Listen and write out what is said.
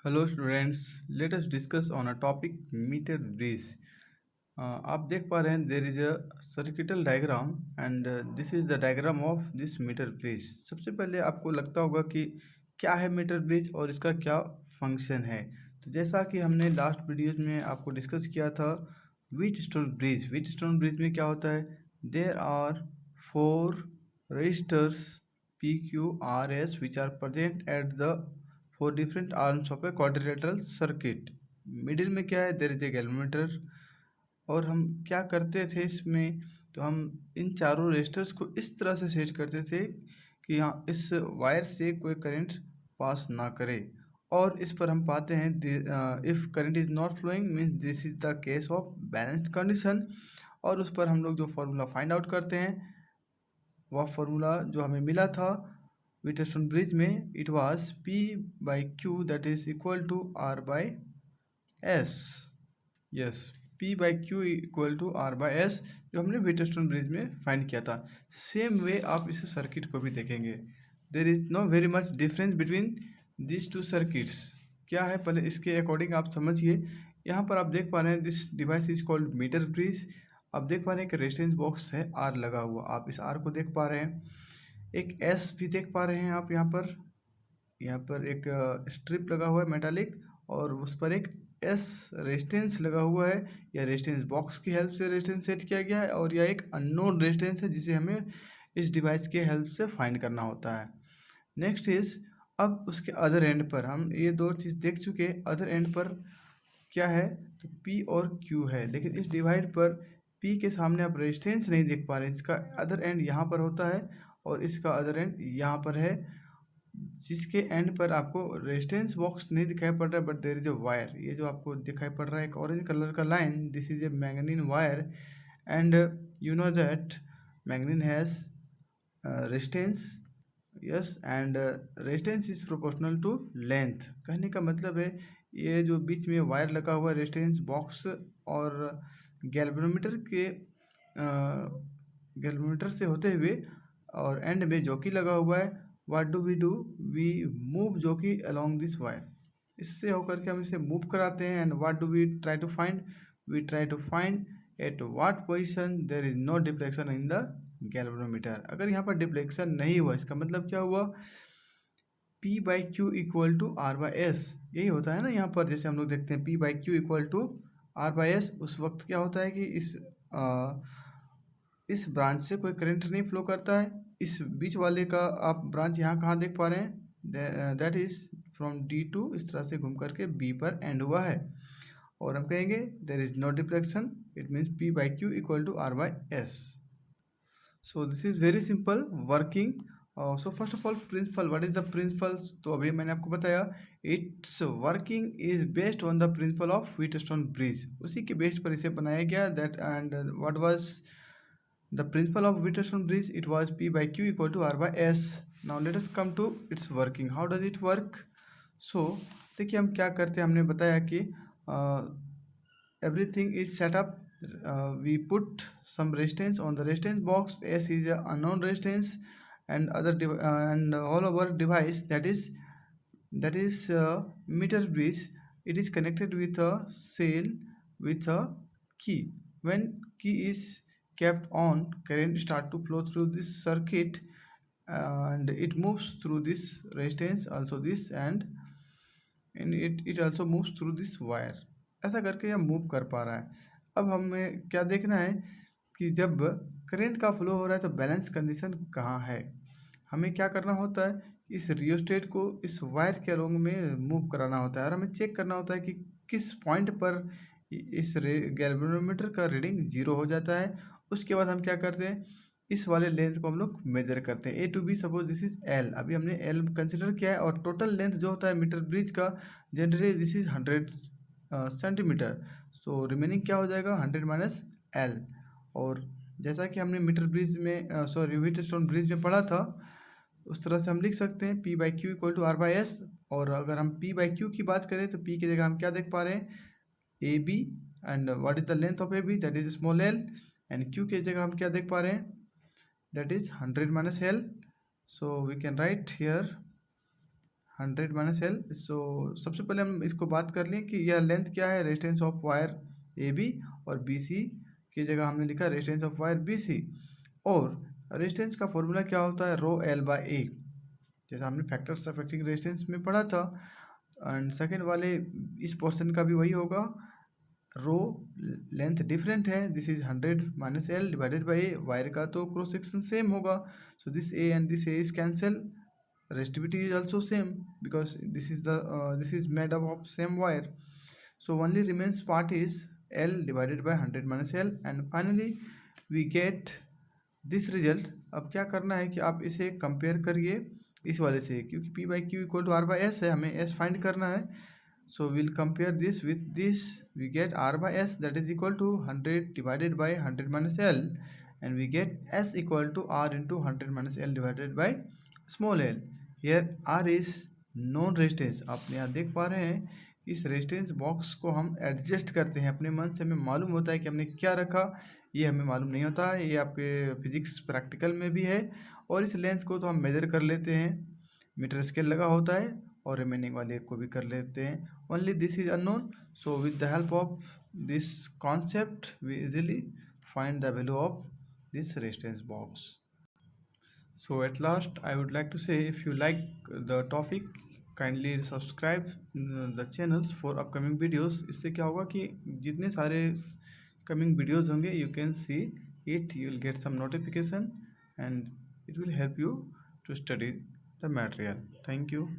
Hello students, let us discuss on a topic meter bridge. आप देख पा रहे हैं there is a circuital diagram and this is the diagram of this meter bridge. सबसे पहले आपको लगता होगा कि क्या है मीटर ब्रिज और इसका क्या फंक्शन है। तो जैसा कि हमने लास्ट वीडियोज में आपको डिस्कस किया था व्हीट स्टोन ब्रिज में क्या होता है, there are 4 resistors PQRS which are present at the 4 different arms of a quadrilateral circuit। Middle में क्या है, देयर इज ए गैल्वेनोमीटर। और हम क्या करते थे इसमें, तो हम इन चारों रेजिस्टर्स को इस तरह से सेट करते थे कि यहाँ इस वायर से कोई करंट पास ना करे। और इस पर हम पाते हैं if current is not flowing means this is the case of balanced condition. और उस पर हम लोग जो फार्मूला फाइंड आउट करते हैं, वह फार्मूला जो हमें मिला था व्हीटस्टोन ब्रिज में, it was P/Q that is equal to R/S। Yes, P/Q equal to R/S जो हमने व्हीटस्टोन ब्रिज में फाइंड किया था। सेम वे आप इस सर्किट को भी देखेंगे, there is no very much difference between this two circuits. क्या है, पहले इसके अकॉर्डिंग आप समझिए। यहाँ पर आप देख पा रहे हैं this device is called meter bridge. आप देख पा रहे हैं कि रेजिस्टेंस बॉक्स है R लगा हुआ, आप इस R को देख पा रहे हैं। एक S भी देख पा रहे हैं आप यहाँ पर एक स्ट्रिप लगा हुआ है मेटालिक, और उस पर एक S रेजिस्टेंस लगा हुआ है। यह रेजिस्टेंस बॉक्स की हेल्प से रेजिस्टेंस सेट किया गया है, और यह एक अननोन रेजिस्टेंस है जिसे हमें इस डिवाइस के हेल्प से फाइंड करना होता है। नेक्स्ट इज, अब उसके अदर एंड पर हम ये दो चीज़ देख चुके हैं। अदर एंड पर क्या है, तो P और Q है, लेकिन इस डिवाइड पर P के सामने आप रेजिस्टेंस नहीं देख पा रहे हैं। इसका अदर एंड यहाँ पर होता है और इसका अदर एंड यहाँ पर है, जिसके एंड पर आपको रेजिस्टेंस बॉक्स नहीं दिखाई पड़ रहा है, but there is a wire. ये जो आपको दिखाई पड़ रहा है एक ऑरेंज कलर का line, this is a manganin wire. And you know that manganin has resistance, yes, and resistance is proportional to length. कहने का मतलब है ये जो बीच में वायर लगा हुआ है रेजिस्टेंस बॉक्स और गैल्वेनोमीटर के गैल्वेनोमीटर से होते हुए, और एंड में जॉकी लगा हुआ है। What do, we move jockey along this wire. इससे होकर के हम इसे मूव कराते हैं। And what do we try to find, we try to find at what position there is no deflection in the galvanometer. अगर यहाँ पर डिफ्लेक्शन नहीं हुआ, इसका मतलब क्या हुआ, P/Q इक्वल टू R/S। यही होता है ना यहाँ पर, जैसे हम लोग देखते हैं P/Q इक्वल टू R/S। उस वक्त क्या होता है कि इस ब्रांच से कोई करंट नहीं फ्लो करता है। इस बीच वाले का आप ब्रांच यहाँ कहाँ देख पा रहे हैं, दैट इज फ्रॉम D2 इस तरह से घूम करके B पर एंड हुआ है। और हम कहेंगे there is no deflection, it means P/Q equal to R/S। So this is very simple working. So first of all principle, what is the principle, तो अभी मैंने आपको बताया it's working is based on the principle of Wheatstone bridge. उसी के based पर इसे बनाया गया। That and what was the principle of Wheatstone bridge, it was P/Q equal to R/S। Now let us come to it's working, how does it work. So देखिए हम क्या करते हैं, हमने बताया कि everything is set up, we put some resistance on the resistance box. S is a unknown resistance, and and all our device that is meter bridge, it is connected with a cell with a key. When key is kept on, current start to flow through this circuit, and it moves through this resistance also this, and it also moves through this wire। ऐसा करके यह move कर पा रहा है। अब हमें क्या देखना है कि जब करंट का फ्लो हो रहा है तो बैलेंस कंडीशन कहाँ है। हमें क्या करना होता है, इस रियोस्टेट को इस वायर के अलोंग में मूव कराना होता है, और हमें चेक करना होता है कि किस पॉइंट पर इस गैल्वेनोमीटर का रीडिंग 0 हो जाता है। उसके बाद हम क्या करते हैं, इस वाले लेंथ को हम लोग मेजर करते हैं। A to B, suppose this is L, अभी हमने L कंसिडर किया है, और टोटल लेंथ जो होता है मीटर ब्रिज का generally this is 100 centimetre. So remaining क्या हो जाएगा, 100 माइनस L। और जैसा कि हमने मीटर ब्रिज में सॉरी व्हीटस्टोन ब्रिज में पढ़ा था, उस तरह से हम लिख सकते हैं P/Q इक्वल टू R/S। और अगर हम P/Q की बात करें तो P की जगह हम क्या देख पा रहे हैं, AB, and what is the length of AB, that is small l। And Q की जगह हम क्या देख पा रहे हैं, that is 100 minus L, so we can write here 100 minus L. So सबसे पहले हम इसको बात कर लें कि यह लेंथ क्या है, resistance of wire A B, और बी सी की जगह हमने लिखा resistance of wire B C. और रेजिस्टेंस का फॉर्मूला क्या होता है, रो एल बाई ए, जैसा हमने फैक्टर्स अफेक्टिंग रेजिस्टेंस में पढ़ा था। एंड सेकेंड वाले इस पोर्शन का भी वही होगा, रो लेंथ डिफरेंट है, this is 100 minus L divided by A, wire का तो क्रॉस सेक्शन सेम होगा, so this A and this A is cancel, resistivity is also same because this is made up of same wire, so only remains part is L divided by 100 minus L, and finally we get this result। अब क्या करना है कि आप इसे compare करिए इस वाले से, क्योंकि P by Q equal to R by S है, हमें S फाइंड करना है। so we'll compare this with this, we get R by S that is equal to 100 divided by 100 minus L, and we get S equal to R into 100 minus L divided by small l। Here R is non resistance, आप यहाँ देख पा रहे हैं इस resistance box को हम adjust करते हैं अपने मन से, हमें मालूम होता है कि हमने क्या रखा, ये हमें मालूम नहीं होता है, ये आपके फिजिक्स प्रैक्टिकल में भी है। और इस लेंथ को तो हम मेजर कर लेते हैं, मीटर स्केल लगा होता है, और रिमेनिंग वाले को भी कर लेते हैं। Only this is unknown, so with the help of this concept we easily find the value of this resistance box। So at last I would like to say, if you like the topic, kindly subscribe the channels for upcoming videos। इससे क्या होगा कि जितने सारे coming videos होंगे you can see it, you will get some notification and it will help you to study the material। Thank you।